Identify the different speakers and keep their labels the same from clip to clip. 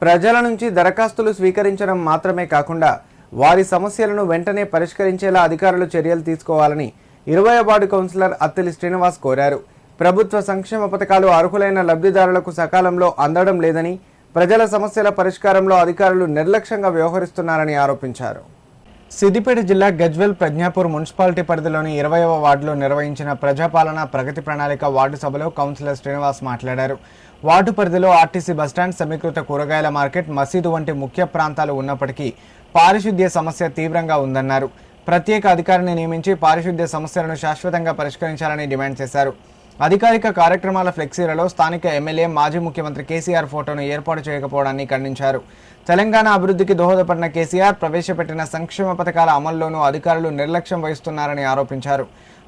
Speaker 1: ప్రజల నుంచి దరఖాస్తులు స్వీకరించడం మాత్రమే కాకుండా వారి సమస్యలను వెంటనే పరిష్కరించేలా అధికారులు చర్యలు తీసుకోవాలని 20వ వార్డు కౌన్సిలర్ అత్తిలి శ్రీనివాస్ కోరారు. ప్రభుత్వ సంక్షేమ పథకాలు అర్హులైన లబ్ధిదారులకు సకాలంలో అందడం లేదని, ప్రజల సమస్యల పరిష్కారంలో అధికారులు నిర్లక్ష్యంగా వ్యవహరిస్తున్నారని ఆరోపించారు. సిద్దిపేట జిల్లా గజ్వేల్ ప్రజ్ఞాపూర్ మున్సిపాలిటీ పరిధిలోని 20వ వార్డులో నిర్వహించిన ప్రజాపాలన ప్రగతి ప్రణాళిక వార్డు సభలో కౌన్సిలర్ శ్రీనివాస్ మాట్లాడారు. వార్డు పరిధిలో ఆర్టీసీ బస్టాండ్, సమీకృత కూరగాయల మార్కెట్, మసీదు వంటి ముఖ్య ప్రాంతాలు ఉన్నప్పటికీ పారిశుద్ధ్య సమస్య తీవ్రంగా ఉందన్నారు. ప్రత్యేక అధికారిని నియమించి పారిశుద్ధ్య సమస్యలను శాశ్వతంగా పరిష్కరించాలని డిమాండ్ చేశారు. అధికారిక కార్యక్రమాల ఫ్లెక్సీలలో స్థానిక ఎమ్మెల్యే, మాజీ ముఖ్యమంత్రి కేసీఆర్ ఫోటోను ఏర్పాటు చేయకపోవడాన్ని ఖండించారు. తెలంగాణ అభివృద్ధికి దోహదపడిన కేసీఆర్ ప్రవేశపెట్టిన సంక్షేమ పథకాల అమల్లోనూ అధికారులు నిర్లక్ష్యం వహిస్తున్నారని ఆరోపించారు.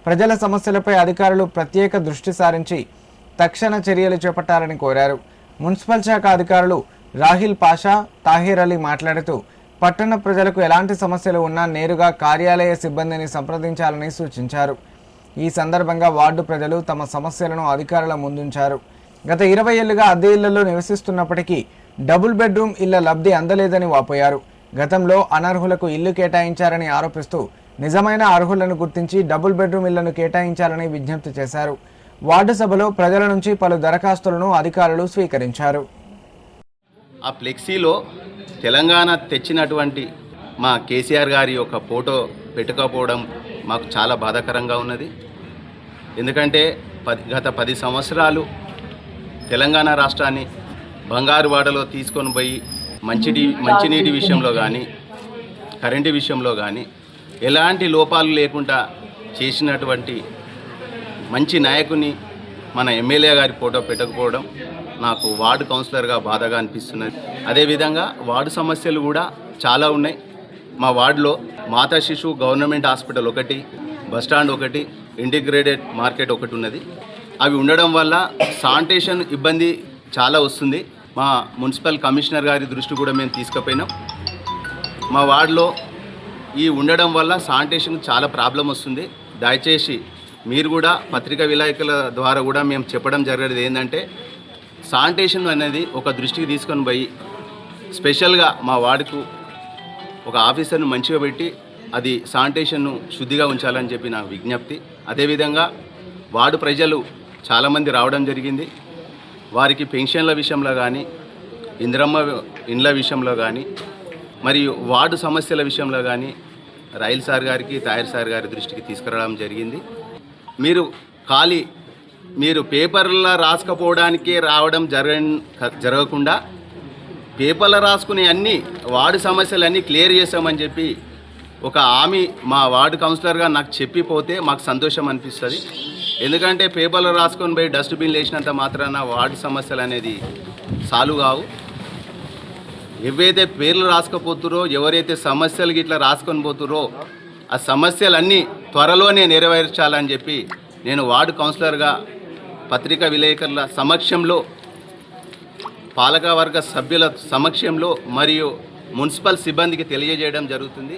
Speaker 1: ప్రజల సమస్యలపై అధికారులు ప్రత్యేక దృష్టి సారించి తక్షణ చర్యలు చేపట్టాలని కోరారు. మున్సిపల్ శాఖ అధికారులు రాహిల్ పాషా, తాహిర్ అలీ మాట్లాడుతూ పట్టణ ప్రజలకు ఎలాంటి సమస్యలు ఉన్నా నేరుగా కార్యాలయ సిబ్బందిని సంప్రదించాలని సూచించారు. ఈ సందర్భంగా వార్డు ప్రజలు తమ సమస్యలను అధికారుల ముందుంచారు. గత 20 ఏళ్లుగా అద్దె ఇళ్లలో నివసిస్తున్నప్పటికీ డబుల్ బెడ్రూమ్ ఇళ్ల లబ్ధి అందలేదని వాపోయారు. గతంలో అనర్హులకు ఇల్లు కేటాయించారని ఆరోపిస్తూ నిజమైన అర్హులను గుర్తించి డబుల్ బెడ్రూమ్ ఇళ్లను కేటాయించాలని విజ్ఞప్తి చేశారు. వార్డు సభలో ప్రజల నుంచి పలు దరఖాస్తులను అధికారులు స్వీకరించారు.
Speaker 2: ఆ ఫ్లెక్సీలో తెలంగాణ తెచ్చినటువంటి మా కేసీఆర్ గారి యొక్క ఫోటో పెట్టుకోకపోవడం మాకు చాలా బాధాకరంగా ఉన్నది. ఎందుకంటే గత 10 సంవత్సరాలు తెలంగాణ రాష్ట్రాన్ని బంగారు వాడలో తీసుకొని పోయి మంచినీటి విషయంలో కానీ, కరెంటు విషయంలో కానీ ఎలాంటి లోపాలు లేకుండా చేసినటువంటి మంచి నాయకుని మన ఎమ్మెల్యే గారి ఫోటో పెట్టకపోవడం నాకు వార్డు కౌన్సిలర్గా బాధగా అనిపిస్తున్నది. అదేవిధంగా వార్డు సమస్యలు కూడా చాలా ఉన్నాయి. మా వార్డులో మాతా శిశు గవర్నమెంట్ హాస్పిటల్ ఒకటి, బస్టాండ్ ఒకటి, ఇంటిగ్రేటెడ్ మార్కెట్ ఒకటి ఉన్నది. అవి ఉండడం వల్ల శానిటేషన్ ఇబ్బంది చాలా వస్తుంది. మా మున్సిపల్ కమిషనర్ గారి దృష్టి కూడా మేము తీసుకుపోయినాం. మా వార్డులో ఈ ఉండడం వల్ల శానిటేషన్ చాలా ప్రాబ్లం వస్తుంది. దయచేసి మీరు కూడా పత్రికా విలేకరుల ద్వారా కూడా మేము చెప్పడం జరిగేది ఏంటంటే, శానిటేషన్ అనేది ఒక దృష్టికి తీసుకొని పోయి స్పెషల్గా మా వార్డుకు ఒక ఆఫీసర్ను మంచిగా పెట్టి అది శానిటేషన్ను శుద్ధిగా ఉంచాలని చెప్పి నా విజ్ఞప్తి. అదేవిధంగా వార్డు ప్రజలు చాలామంది రావడం జరిగింది. వారికి పెన్షన్ల విషయంలో కానీ, ఇందిరమ్మ ఇండ్ల విషయంలో కానీ, మరియు వార్డు సమస్యల విషయంలో కానీ రైల్ సార్ గారికి, తాయర్ సార్ గారి దృష్టికి తీసుకురావడం జరిగింది. మీరు పేపర్లో రాసుకపోవడానికే రావడం జరగకుండా పేపర్లో రాసుకునే అన్ని వార్డు సమస్యలన్నీ క్లియర్ చేసామని చెప్పి ఒక హామీ మా వార్డు కౌన్సిలర్గా నాకు చెప్పిపోతే మాకు సంతోషం అనిపిస్తుంది. ఎందుకంటే పేపర్లో రాసుకొని పోయి డస్ట్బిన్లు వేసినంత మాత్రాన వార్డు సమస్యలు అనేది సాల్వ్ కావు. ఎవరైతే పేర్లు రాసుకపోతురో, ఎవరైతే సమస్యలు ఇట్లా రాసుకొని పోతురో ఆ సమస్యలన్నీ త్వరలోనే నెరవేర్చాలని చెప్పి నేను వార్డు కౌన్సిలర్గా పత్రికా విలేకరుల సమక్షంలో, పాలకవర్గ సభ్యుల సమక్షంలో మరియు మున్సిపల్ సిబ్బందికి తెలియజేయడం జరుగుతుంది.